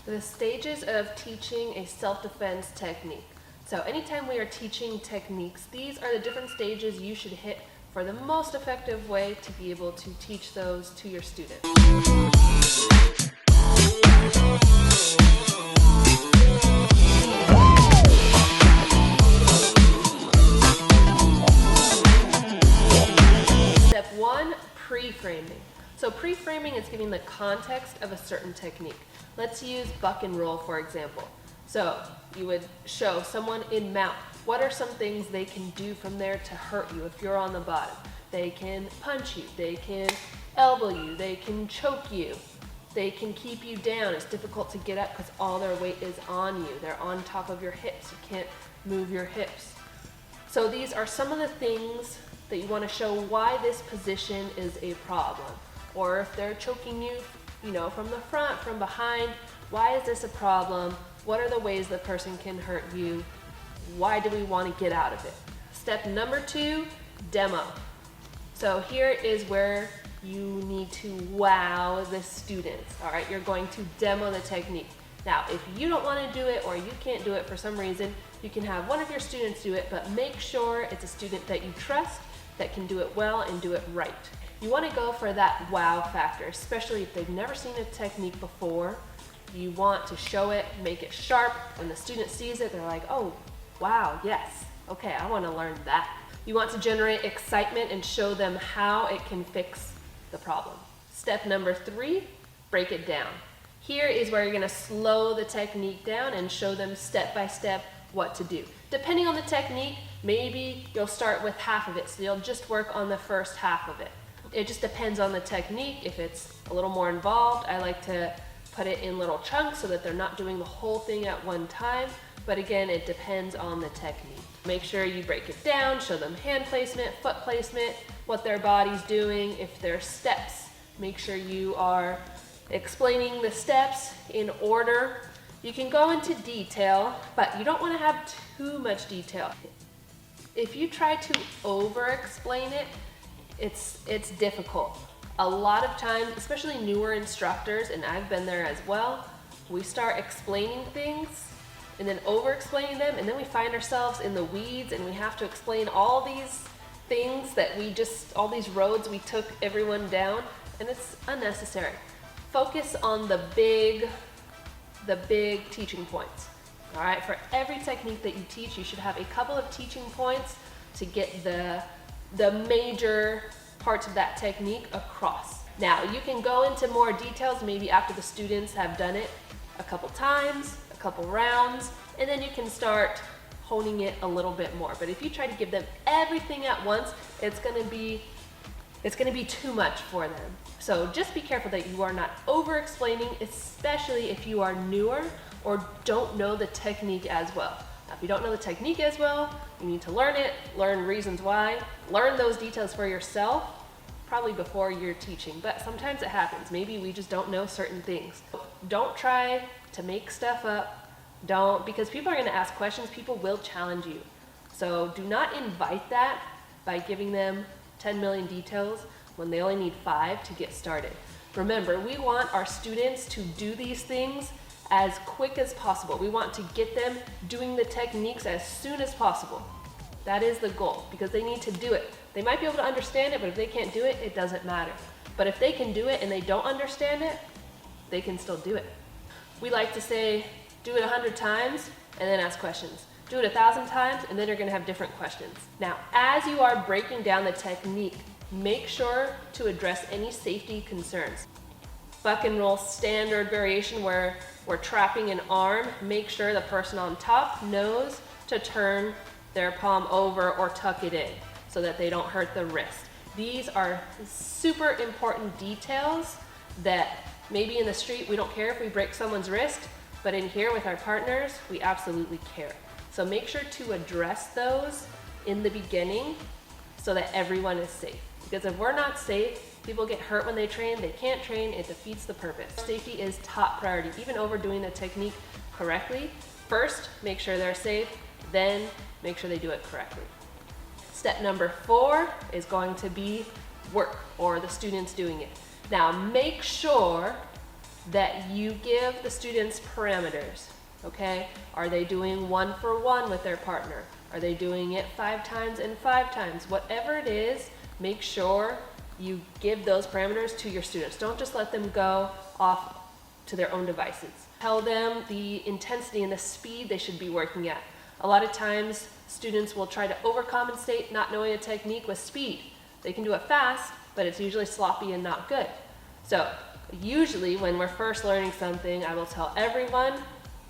The stages of teaching a self-defense technique. So anytime we are teaching techniques, these are the different stages you should hit for the most effective way to be able to teach those to your students. Step 1, pre-framing. So pre-framing is giving the context of a certain technique. Let's use buck and roll, for example. So you would show someone in mount. What are some things they can do from there to hurt you if you're on the bottom? They can punch you, they can elbow you, they can choke you, they can keep you down. It's difficult to get up because all their weight is on you. They're on top of your hips. You can't move your hips. So these are some of the things that you want to show why this position is a problem. Or if they're choking you, from the front, from behind, why is this a problem? What are the ways the person can hurt you? Why do we want to get out of it? Step number 2, demo. So here is where you need to wow the students. All right, you're going to demo the technique. Now, if you don't want to do it or you can't do it for some reason, you can have one of your students do it, but make sure it's a student that you trust, that can do it well and do it right. You want to go for that wow factor, especially if they've never seen a technique before. You want to show it, make it sharp. When the student sees it, they're like, oh, wow, yes, okay, I want to learn that. You want to generate excitement and show them how it can fix the problem. Step number 3, break it down. Here is where you're going to slow the technique down and show them step by step what to do. Depending on the technique, maybe you'll start with half of it, so you'll just work on the first half of it. It just depends on the technique. If it's a little more involved, I like to put it in little chunks so that they're not doing the whole thing at one time. But again, it depends on the technique. Make sure you break it down, show them hand placement, foot placement, what their body's doing. If there's steps, make sure you are explaining the steps in order. You can go into detail, but you don't want to have too much detail. If you try to over-explain it, it's difficult. A lot of times, especially newer instructors, and I've been there as well, we start explaining things and then over-explaining them, and then we find ourselves in the weeds and we have to explain all these things that all these roads we took everyone down, and it's unnecessary. Focus on the big teaching points. All right, for every technique that you teach, you should have a couple of teaching points to get the major parts of that technique across. Now, you can go into more details maybe after the students have done it a couple times, a couple rounds, and then you can start honing it a little bit more. But if you try to give them everything at once, it's gonna be too much for them. So just be careful that you are not over-explaining, especially if you are newer or don't know the technique as well. Now, if you don't know the technique as well, you need to learn it, learn reasons why, learn those details for yourself, probably before you're teaching. But sometimes it happens. Maybe we just don't know certain things. Don't try to make stuff up. Because people are going to ask questions, people will challenge you. So do not invite that by giving them 10 million details when they only need 5 to get started. Remember, we want our students to do these things as quick as possible. We want to get them doing the techniques as soon as possible. That is the goal, because they need to do it. They might be able to understand it, but if they can't do it, it doesn't matter. But if they can do it and they don't understand it, they can still do it. We like to say, do it 100 times and then ask questions. Do it 1,000 times and then you're gonna have different questions. Now, as you are breaking down the technique, make sure to address any safety concerns. Buck and roll standard variation where we're trapping an arm, make sure the person on top knows to turn their palm over or tuck it in so that they don't hurt the wrist. These are super important details that maybe in the street we don't care if we break someone's wrist, but in here with our partners, we absolutely care. So make sure to address those in the beginning so that everyone is safe. Because if we're not safe, people get hurt when they train, they can't train, it defeats the purpose. Safety is top priority, even overdoing the technique correctly. First, make sure they're safe, then make sure they do it correctly. Step number 4 is going to be work, or the students doing it. Now make sure that you give the students parameters, okay? Are they doing 1-for-1 with their partner? Are they doing it 5 times and 5 times? Whatever it is, make sure you give those parameters to your students. Don't just let them go off to their own devices. Tell them the intensity and the speed they should be working at. A lot of times, students will try to overcompensate not knowing a technique with speed. They can do it fast, but it's usually sloppy and not good. So, usually when we're first learning something, I will tell everyone,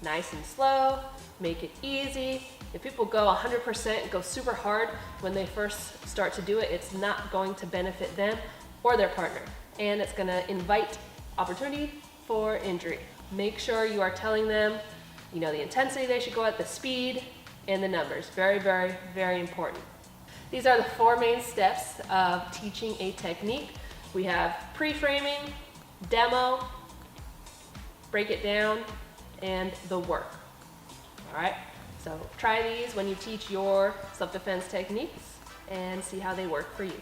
nice and slow, make it easy. If people go 100%, go super hard when they first start to do it, it's not going to benefit them or their partner. And it's going to invite opportunity for injury. Make sure you are telling them, you know, the intensity they should go at, the speed, and the numbers. Very, very, very important. These are the 4 main steps of teaching a technique. We have pre-framing, demo, break it down, and the work. All right, so try these when you teach your self-defense techniques and see how they work for you.